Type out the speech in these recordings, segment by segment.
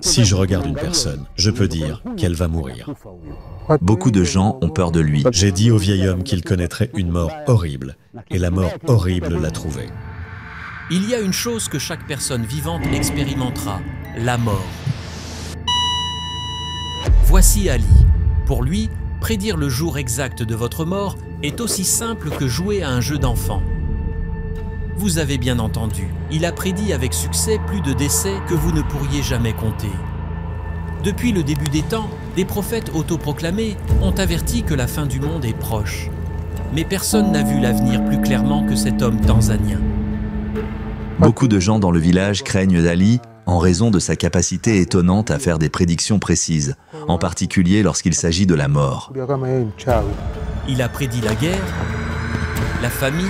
Si je regarde une personne, je peux dire qu'elle va mourir. Beaucoup de gens ont peur de lui. J'ai dit au vieil homme qu'il connaîtrait une mort horrible, et la mort horrible l'a trouvé. Il y a une chose que chaque personne vivante expérimentera, la mort. Voici Ali. Pour lui, prédire le jour exact de votre mort est aussi simple que jouer à un jeu d'enfant. Vous avez bien entendu, il a prédit avec succès plus de décès que vous ne pourriez jamais compter. Depuis le début des temps, des prophètes autoproclamés ont averti que la fin du monde est proche. Mais personne n'a vu l'avenir plus clairement que cet homme tanzanien. Beaucoup de gens dans le village craignent Ali en raison de sa capacité étonnante à faire des prédictions précises, en particulier lorsqu'il s'agit de la mort. Il a prédit la guerre, la famine,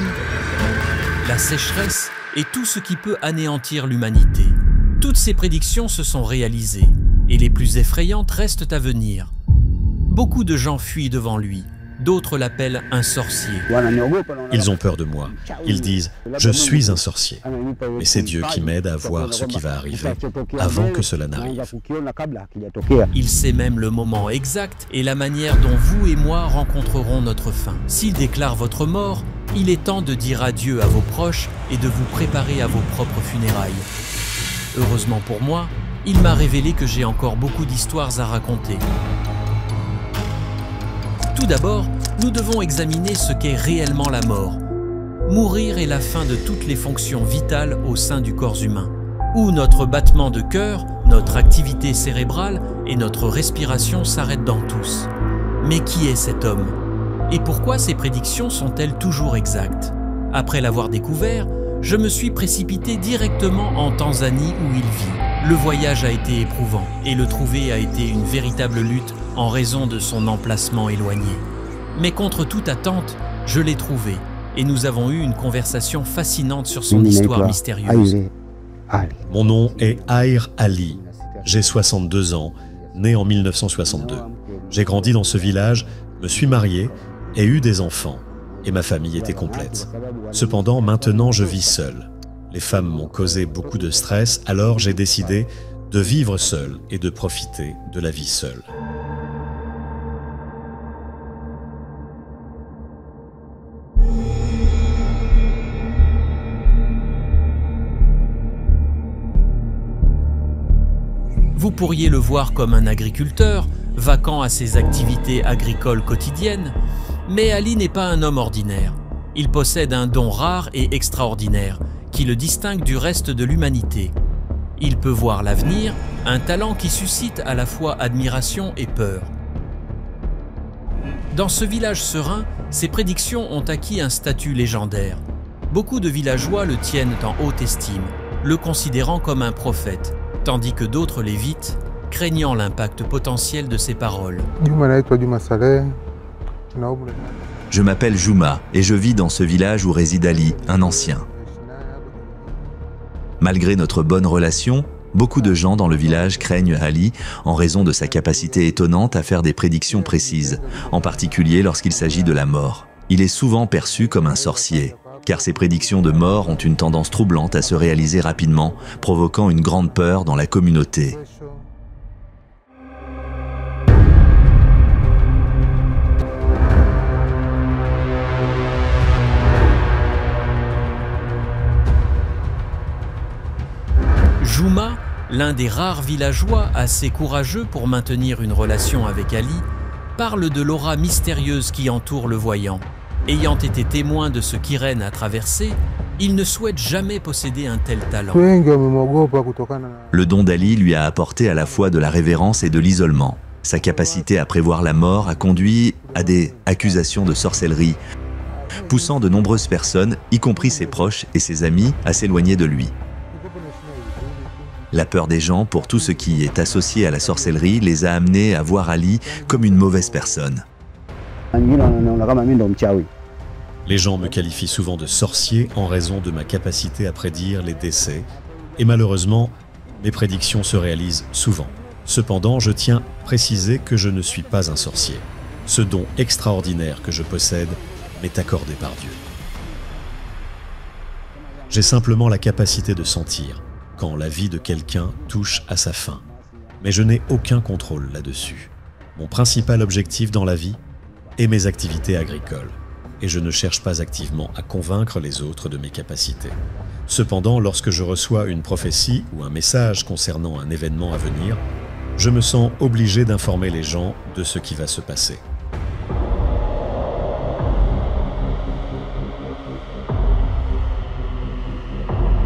la sécheresse et tout ce qui peut anéantir l'humanité. Toutes ces prédictions se sont réalisées et les plus effrayantes restent à venir. Beaucoup de gens fuient devant lui, d'autres l'appellent un sorcier. Ils ont peur de moi. Ils disent « Je suis un sorcier ». Mais c'est Dieu qui m'aide à voir ce qui va arriver avant que cela n'arrive. Il sait même le moment exact et la manière dont vous et moi rencontrerons notre fin. S'il déclare votre mort, il est temps de dire adieu à vos proches et de vous préparer à vos propres funérailles. Heureusement pour moi, il m'a révélé que j'ai encore beaucoup d'histoires à raconter. Tout d'abord, nous devons examiner ce qu'est réellement la mort. Mourir est la fin de toutes les fonctions vitales au sein du corps humain, où notre battement de cœur, notre activité cérébrale et notre respiration s'arrêtent dans tous. Mais qui est cet homme? Et pourquoi ses prédictions sont-elles toujours exactes? Après l'avoir découvert, je me suis précipité directement en Tanzanie où il vit. Le voyage a été éprouvant et le trouver a été une véritable lutte en raison de son emplacement éloigné. Mais contre toute attente, je l'ai trouvé et nous avons eu une conversation fascinante sur son histoire mystérieuse. Mon nom est Aïr Ali. J'ai 62 ans, né en 1962. J'ai grandi dans ce village, me suis marié et eu des enfants. Et ma famille était complète. Cependant, maintenant, je vis seul. Les femmes m'ont causé beaucoup de stress, alors j'ai décidé de vivre seul et de profiter de la vie seule. Vous pourriez le voir comme un agriculteur, vaquant à ses activités agricoles quotidiennes, mais Ali n'est pas un homme ordinaire. Il possède un don rare et extraordinaire qui le distingue du reste de l'humanité. Il peut voir l'avenir, un talent qui suscite à la fois admiration et peur. Dans ce village serein, ses prédictions ont acquis un statut légendaire. Beaucoup de villageois le tiennent en haute estime, le considérant comme un prophète, tandis que d'autres l'évitent, craignant l'impact potentiel de ses paroles. Je m'appelle Juma et je vis dans ce village où réside Ali, un ancien. Malgré notre bonne relation, beaucoup de gens dans le village craignent Ali en raison de sa capacité étonnante à faire des prédictions précises, en particulier lorsqu'il s'agit de la mort. Il est souvent perçu comme un sorcier, car ses prédictions de mort ont une tendance troublante à se réaliser rapidement, provoquant une grande peur dans la communauté. Juma, l'un des rares villageois assez courageux pour maintenir une relation avec Ali, parle de l'aura mystérieuse qui entoure le voyant. Ayant été témoin de ce qu'Irène a traversé, il ne souhaite jamais posséder un tel talent. Le don d'Ali lui a apporté à la fois de la révérence et de l'isolement. Sa capacité à prévoir la mort a conduit à des accusations de sorcellerie, poussant de nombreuses personnes, y compris ses proches et ses amis, à s'éloigner de lui. La peur des gens pour tout ce qui est associé à la sorcellerie les a amenés à voir Ali comme une mauvaise personne. Les gens me qualifient souvent de sorcier en raison de ma capacité à prédire les décès, et malheureusement, mes prédictions se réalisent souvent. Cependant, je tiens à préciser que je ne suis pas un sorcier. Ce don extraordinaire que je possède m'est accordé par Dieu. J'ai simplement la capacité de sentir quand la vie de quelqu'un touche à sa fin. Mais je n'ai aucun contrôle là-dessus. Mon principal objectif dans la vie est mes activités agricoles. Et je ne cherche pas activement à convaincre les autres de mes capacités. Cependant, lorsque je reçois une prophétie ou un message concernant un événement à venir, je me sens obligé d'informer les gens de ce qui va se passer.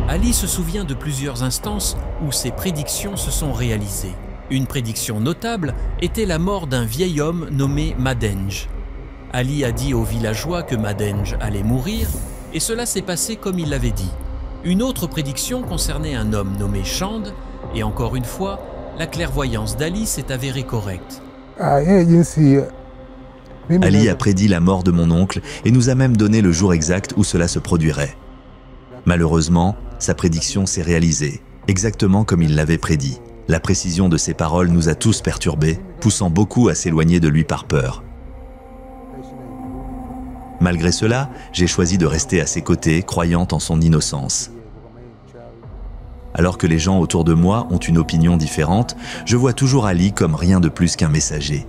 Ali se souvient de plusieurs instances où ses prédictions se sont réalisées. Une prédiction notable était la mort d'un vieil homme nommé Madenge. Ali a dit aux villageois que Madenge allait mourir, et cela s'est passé comme il l'avait dit. Une autre prédiction concernait un homme nommé Chand, et encore une fois, la clairvoyance d'Ali s'est avérée correcte. Ali a prédit la mort de mon oncle et nous a même donné le jour exact où cela se produirait. Malheureusement, sa prédiction s'est réalisée, exactement comme il l'avait prédit. La précision de ses paroles nous a tous perturbés, poussant beaucoup à s'éloigner de lui par peur. Malgré cela, j'ai choisi de rester à ses côtés, croyant en son innocence. Alors que les gens autour de moi ont une opinion différente, je vois toujours Ali comme rien de plus qu'un messager.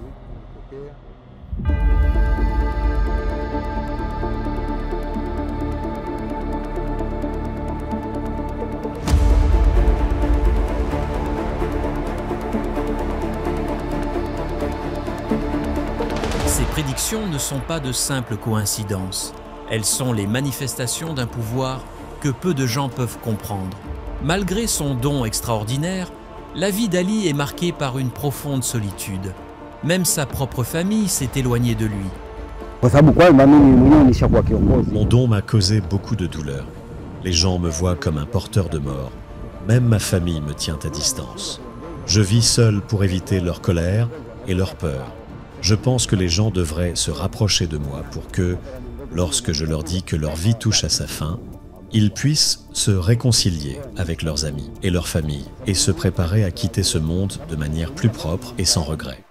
Ces prédictions ne sont pas de simples coïncidences. Elles sont les manifestations d'un pouvoir que peu de gens peuvent comprendre. Malgré son don extraordinaire, la vie d'Ali est marquée par une profonde solitude. Même sa propre famille s'est éloignée de lui. Mon don m'a causé beaucoup de douleur. Les gens me voient comme un porteur de mort. Même ma famille me tient à distance. Je vis seul pour éviter leur colère et leur peur. Je pense que les gens devraient se rapprocher de moi pour que, lorsque je leur dis que leur vie touche à sa fin, ils puissent se réconcilier avec leurs amis et leurs familles et se préparer à quitter ce monde de manière plus propre et sans regret.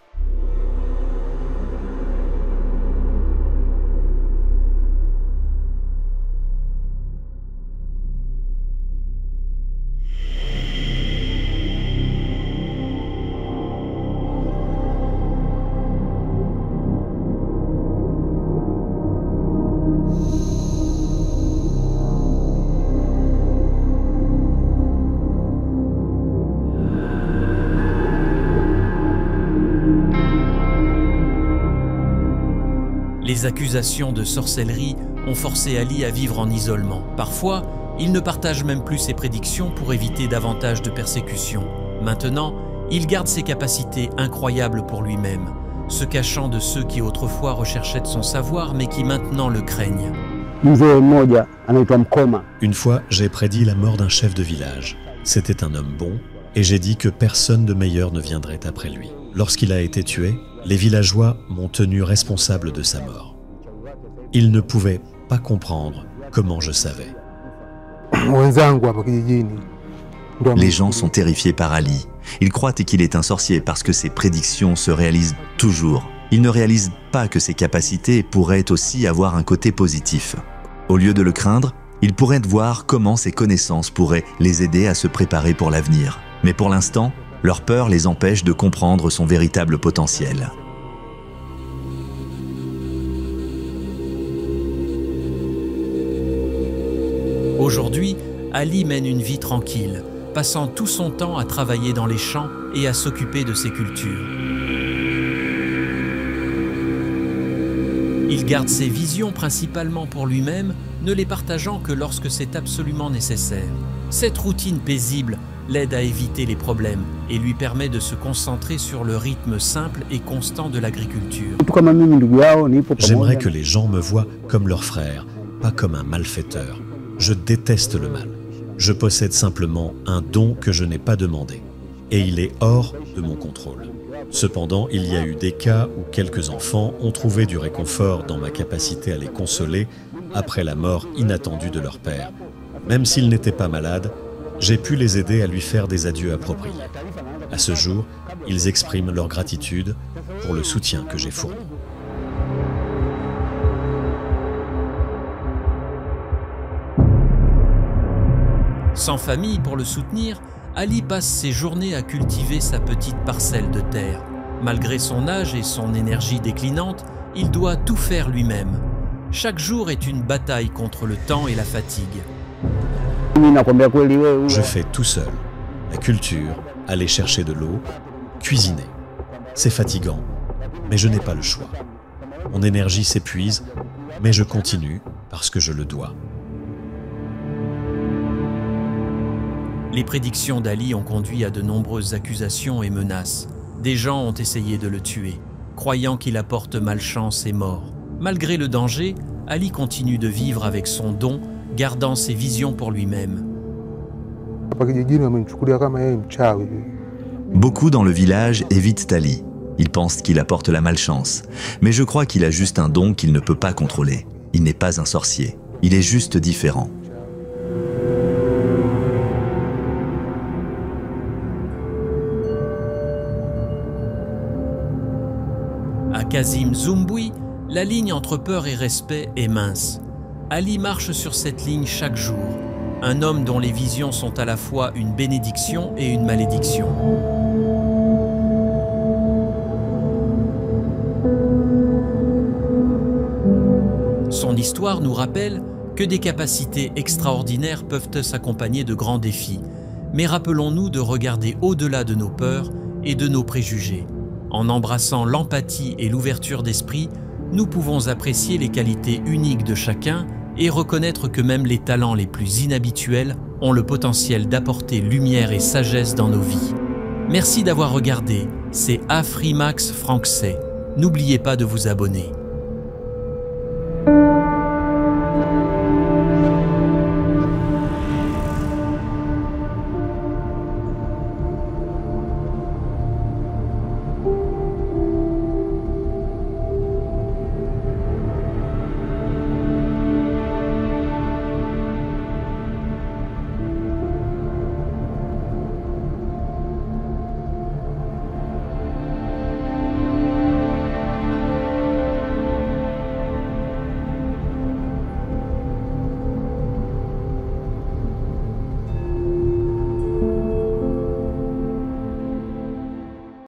Les accusations de sorcellerie ont forcé Ali à vivre en isolement. Parfois, il ne partage même plus ses prédictions pour éviter davantage de persécutions. Maintenant, il garde ses capacités incroyables pour lui-même, se cachant de ceux qui autrefois recherchaient de son savoir mais qui maintenant le craignent. Une fois, j'ai prédit la mort d'un chef de village. C'était un homme bon et j'ai dit que personne de meilleur ne viendrait après lui. Lorsqu'il a été tué, les villageois m'ont tenu responsable de sa mort. Ils ne pouvaient pas comprendre comment je savais. Les gens sont terrifiés par Ali. Ils croient qu'il est un sorcier parce que ses prédictions se réalisent toujours. Ils ne réalisent pas que ses capacités pourraient aussi avoir un côté positif. Au lieu de le craindre, ils pourraient voir comment ses connaissances pourraient les aider à se préparer pour l'avenir. Mais pour l'instant, leur peur les empêche de comprendre son véritable potentiel. Aujourd'hui, Ali mène une vie tranquille, passant tout son temps à travailler dans les champs et à s'occuper de ses cultures. Il garde ses visions principalement pour lui-même, ne les partageant que lorsque c'est absolument nécessaire. Cette routine paisible l'aide à éviter les problèmes et lui permet de se concentrer sur le rythme simple et constant de l'agriculture. J'aimerais que les gens me voient comme leur frère, pas comme un malfaiteur. Je déteste le mal. Je possède simplement un don que je n'ai pas demandé, et il est hors de mon contrôle. Cependant, il y a eu des cas où quelques enfants ont trouvé du réconfort dans ma capacité à les consoler après la mort inattendue de leur père. Même s'ils n'étaient pas malades, j'ai pu les aider à lui faire des adieux appropriés. À ce jour, ils expriment leur gratitude pour le soutien que j'ai fourni. Sans famille pour le soutenir, Ali passe ses journées à cultiver sa petite parcelle de terre. Malgré son âge et son énergie déclinante, il doit tout faire lui-même. Chaque jour est une bataille contre le temps et la fatigue. Je fais tout seul. La culture, aller chercher de l'eau, cuisiner. C'est fatigant, mais je n'ai pas le choix. Mon énergie s'épuise, mais je continue parce que je le dois. Les prédictions d'Ali ont conduit à de nombreuses accusations et menaces. Des gens ont essayé de le tuer, croyant qu'il apporte malchance et mort. Malgré le danger, Ali continue de vivre avec son don, gardant ses visions pour lui-même. Beaucoup dans le village évitent Ali. Ils pensent qu'il apporte la malchance. Mais je crois qu'il a juste un don qu'il ne peut pas contrôler. Il n'est pas un sorcier. Il est juste différent. À Kazim Zumboui, la ligne entre peur et respect est mince. Ali marche sur cette ligne chaque jour. Un homme dont les visions sont à la fois une bénédiction et une malédiction. Son histoire nous rappelle que des capacités extraordinaires peuvent s'accompagner de grands défis. Mais rappelons-nous de regarder au-delà de nos peurs et de nos préjugés. En embrassant l'empathie et l'ouverture d'esprit, nous pouvons apprécier les qualités uniques de chacun et reconnaître que même les talents les plus inhabituels ont le potentiel d'apporter lumière et sagesse dans nos vies. Merci d'avoir regardé, c'est Afrimax Franxey. N'oubliez pas de vous abonner.